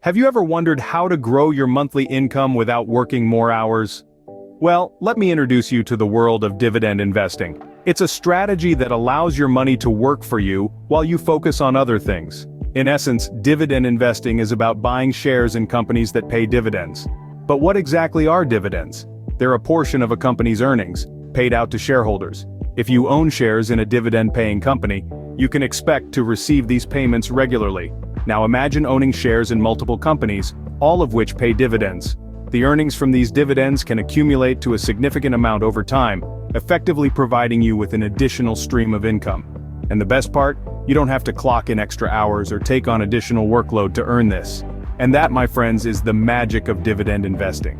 Have you ever wondered how to grow your monthly income without working more hours? Well, let me introduce you to the world of dividend investing. It's a strategy that allows your money to work for you while you focus on other things. In essence, dividend investing is about buying shares in companies that pay dividends. But what exactly are dividends? They're a portion of a company's earnings, paid out to shareholders. If you own shares in a dividend-paying company, you can expect to receive these payments regularly. Now imagine owning shares in multiple companies, all of which pay dividends. The earnings from these dividends can accumulate to a significant amount over time, effectively providing you with an additional stream of income. And the best part? You don't have to clock in extra hours or take on additional workload to earn this. And that, my friends, is the magic of dividend investing.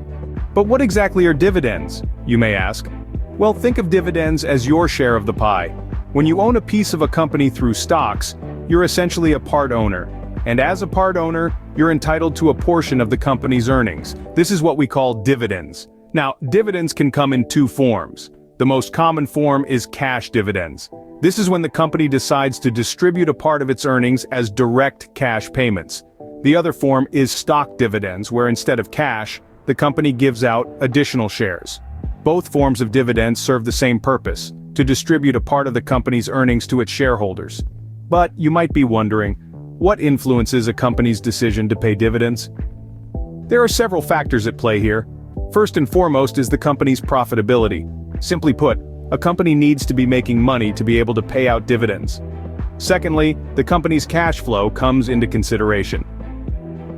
But what exactly are dividends, you may ask? Well, think of dividends as your share of the pie. When you own a piece of a company through stocks, you're essentially a part owner. And as a part owner, you're entitled to a portion of the company's earnings. This is what we call dividends. Now, dividends can come in two forms. The most common form is cash dividends. This is when the company decides to distribute a part of its earnings as direct cash payments. The other form is stock dividends, where instead of cash, the company gives out additional shares. Both forms of dividends serve the same purpose, to distribute a part of the company's earnings to its shareholders. But you might be wondering, what influences a company's decision to pay dividends? There are several factors at play here. First and foremost is the company's profitability. Simply put, a company needs to be making money to be able to pay out dividends. Secondly, the company's cash flow comes into consideration.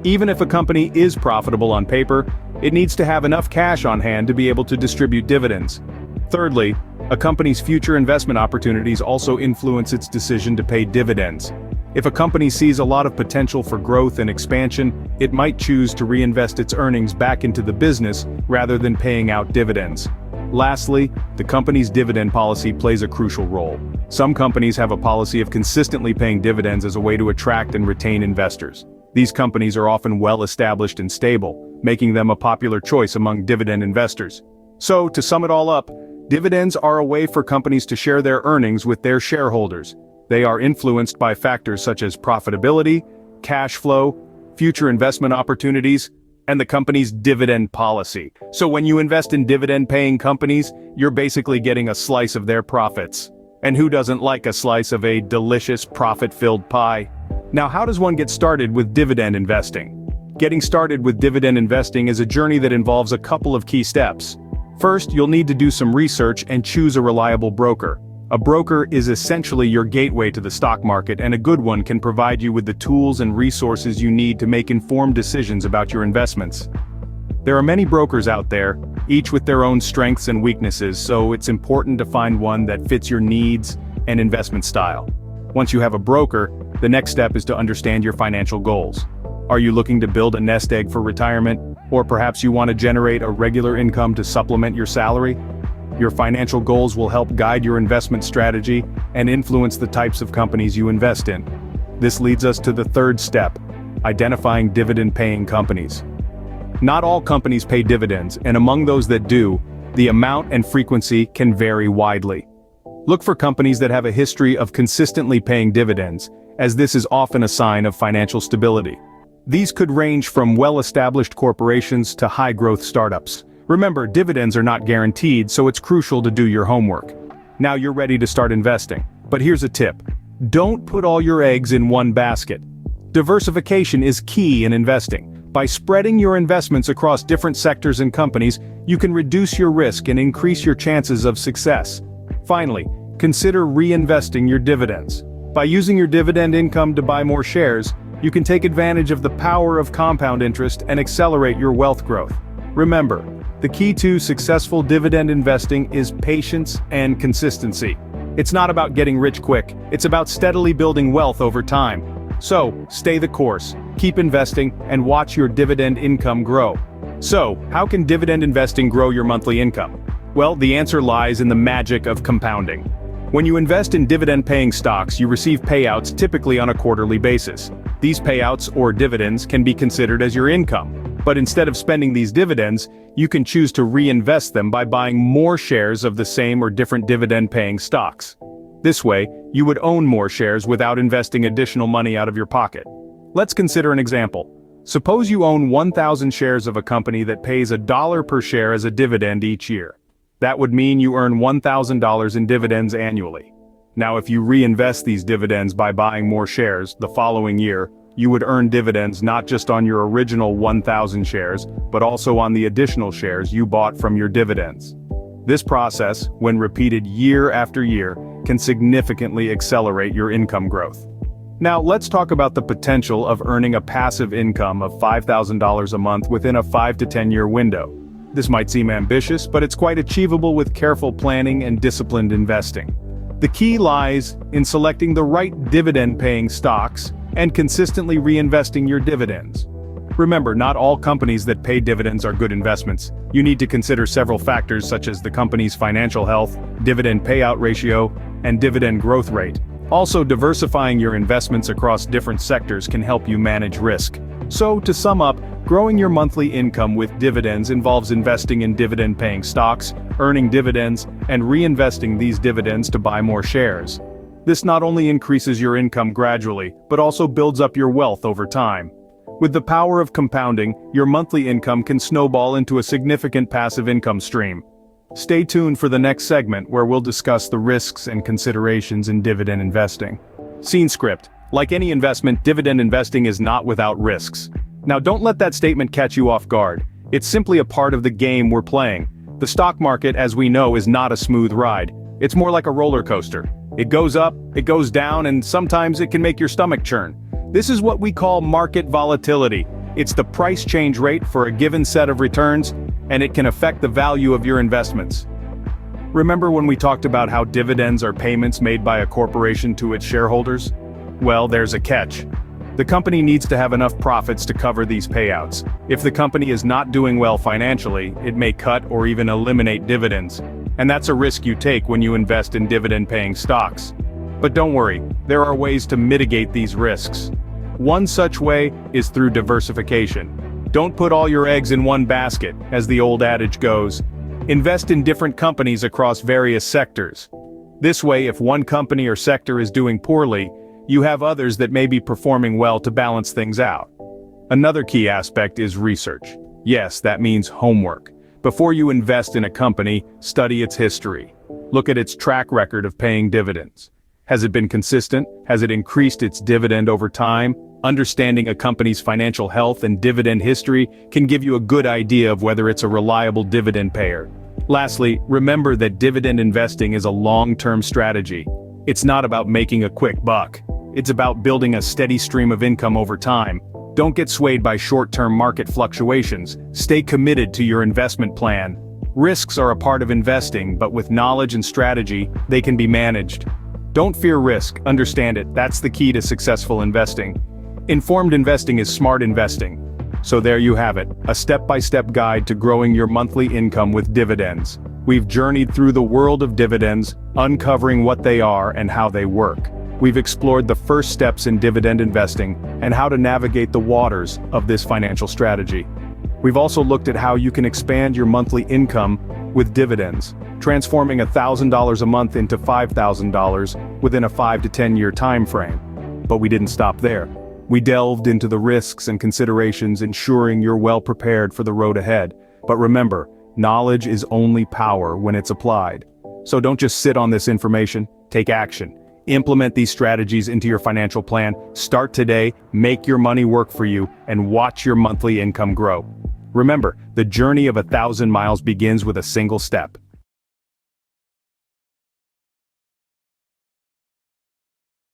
Even if a company is profitable on paper, it needs to have enough cash on hand to be able to distribute dividends. Thirdly, a company's future investment opportunities also influence its decision to pay dividends. If a company sees a lot of potential for growth and expansion, it might choose to reinvest its earnings back into the business rather than paying out dividends. Lastly, the company's dividend policy plays a crucial role. Some companies have a policy of consistently paying dividends as a way to attract and retain investors. These companies are often well-established and stable, making them a popular choice among dividend investors. So, to sum it all up, dividends are a way for companies to share their earnings with their shareholders. They are influenced by factors such as profitability, cash flow, future investment opportunities, and the company's dividend policy. So when you invest in dividend-paying companies, you're basically getting a slice of their profits. And who doesn't like a slice of a delicious, profit-filled pie? Now, how does one get started with dividend investing? Getting started with dividend investing is a journey that involves a couple of key steps. First, you'll need to do some research and choose a reliable broker. A broker is essentially your gateway to the stock market, and a good one can provide you with the tools and resources you need to make informed decisions about your investments. There are many brokers out there, each with their own strengths and weaknesses, so it's important to find one that fits your needs and investment style. Once you have a broker, the next step is to understand your financial goals. Are you looking to build a nest egg for retirement? Or perhaps you want to generate a regular income to supplement your salary? Your financial goals will help guide your investment strategy and influence the types of companies you invest in. This leads us to the third step, identifying dividend-paying companies. Not all companies pay dividends, and among those that do, the amount and frequency can vary widely. Look for companies that have a history of consistently paying dividends, as this is often a sign of financial stability. These could range from well-established corporations to high-growth startups. Remember, dividends are not guaranteed, so it's crucial to do your homework. Now you're ready to start investing. But here's a tip. Don't put all your eggs in one basket. Diversification is key in investing. By spreading your investments across different sectors and companies, you can reduce your risk and increase your chances of success. Finally, consider reinvesting your dividends. By using your dividend income to buy more shares, you can take advantage of the power of compound interest and accelerate your wealth growth. Remember, the key to successful dividend investing is patience and consistency. It's not about getting rich quick, it's about steadily building wealth over time. So, stay the course, keep investing, and watch your dividend income grow. So, how can dividend investing grow your monthly income? Well, the answer lies in the magic of compounding. When you invest in dividend-paying stocks, you receive payouts typically on a quarterly basis. These payouts, or dividends, can be considered as your income. But instead of spending these dividends, you can choose to reinvest them by buying more shares of the same or different dividend-paying stocks. This way, you would own more shares without investing additional money out of your pocket. Let's consider an example. Suppose you own 1,000 shares of a company that pays $1 per share as a dividend each year. That would mean you earn $1,000 in dividends annually. Now, if you reinvest these dividends by buying more shares the following year, you would earn dividends not just on your original 1,000 shares, but also on the additional shares you bought from your dividends. This process, when repeated year after year, can significantly accelerate your income growth. Now, let's talk about the potential of earning a passive income of $5,000 a month within a 5 to 10 year window. This might seem ambitious, but it's quite achievable with careful planning and disciplined investing. The key lies in selecting the right dividend-paying stocks and consistently reinvesting your dividends. Remember, not all companies that pay dividends are good investments. You need to consider several factors such as the company's financial health, dividend payout ratio, and dividend growth rate. Also, diversifying your investments across different sectors can help you manage risk. So, to sum up, growing your monthly income with dividends involves investing in dividend-paying stocks, earning dividends, and reinvesting these dividends to buy more shares. This not only increases your income gradually, but also builds up your wealth over time. With the power of compounding, your monthly income can snowball into a significant passive income stream. Stay tuned for the next segment where we'll discuss the risks and considerations in dividend investing. Scene script. Like any investment, dividend investing is not without risks. Now, don't let that statement catch you off guard. It's simply a part of the game we're playing. The stock market, as we know, is not a smooth ride. It's more like a roller coaster. It goes up, it goes down, and sometimes it can make your stomach churn. This is what we call market volatility. It's the price change rate for a given set of returns, and it can affect the value of your investments. Remember when we talked about how dividends are payments made by a corporation to its shareholders? Well, there's a catch. The company needs to have enough profits to cover these payouts. If the company is not doing well financially, it may cut or even eliminate dividends. And that's a risk you take when you invest in dividend-paying stocks. But don't worry, there are ways to mitigate these risks. One such way is through diversification. Don't put all your eggs in one basket, as the old adage goes. Invest in different companies across various sectors. This way, if one company or sector is doing poorly, you have others that may be performing well to balance things out. Another key aspect is research. Yes, that means homework. Before you invest in a company, study its history. Look at its track record of paying dividends. Has it been consistent? Has it increased its dividend over time? Understanding a company's financial health and dividend history can give you a good idea of whether it's a reliable dividend payer. Lastly, remember that dividend investing is a long-term strategy. It's not about making a quick buck. It's about building a steady stream of income over time. Don't get swayed by short-term market fluctuations. Stay committed to your investment plan. Risks are a part of investing, but with knowledge and strategy, they can be managed. Don't fear risk, understand it. That's the key to successful investing. Informed investing is smart investing. So there you have it, a step-by-step guide to growing your monthly income with dividends. We've journeyed through the world of dividends, uncovering what they are and how they work. We've explored the first steps in dividend investing and how to navigate the waters of this financial strategy. We've also looked at how you can expand your monthly income with dividends, transforming $1,000 a month into $5,000 within a 5 to 10 year time frame. But we didn't stop there. We delved into the risks and considerations, ensuring you're well prepared for the road ahead. But remember, knowledge is only power when it's applied. So don't just sit on this information, take action. Implement these strategies into your financial plan. Start today, make your money work for you, and watch your monthly income grow. Remember, the journey of 1,000 miles begins with a single step.